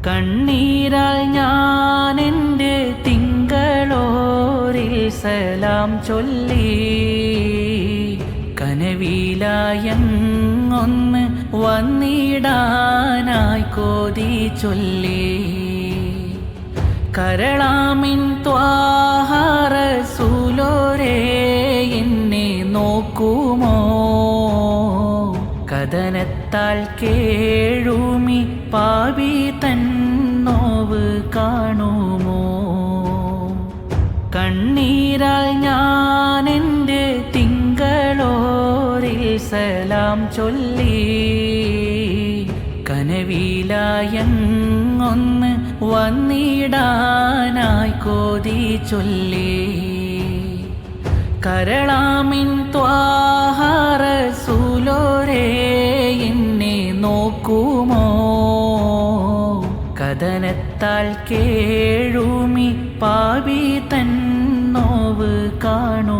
കണ്ണീരാൽ ഞാൻ എൻ്റെ തിങ്കളോരിൽ സലാം ചൊല്ലി, കനവിലായങ്ങൊന്ന് വന്നിടാനായി കോതി ചൊല്ലി. കരളാമിൻ ത്വാഹ റസൂലോരേ എന്നെ നോക്കുമോ, കഥനത്താൽ കേഴുമി പാപി തൻ നോവ് കാണുമോ. കണ്ണീരാൽ ഞാൻ എൻ്റെ തിങ്കളോരിൽ സലാം ചൊല്ലി, കനവിലായങ്ങൊന്ന് വന്നിടാനായി കോതി ചൊല്ലി. കരളാമിൻ ത്വാഹ റസൂലോരേ എന്നെ നോക്കുമോ, കഥനത്താൽ കേഴുമി പാപി തൻ നോവ് കാണുമോ.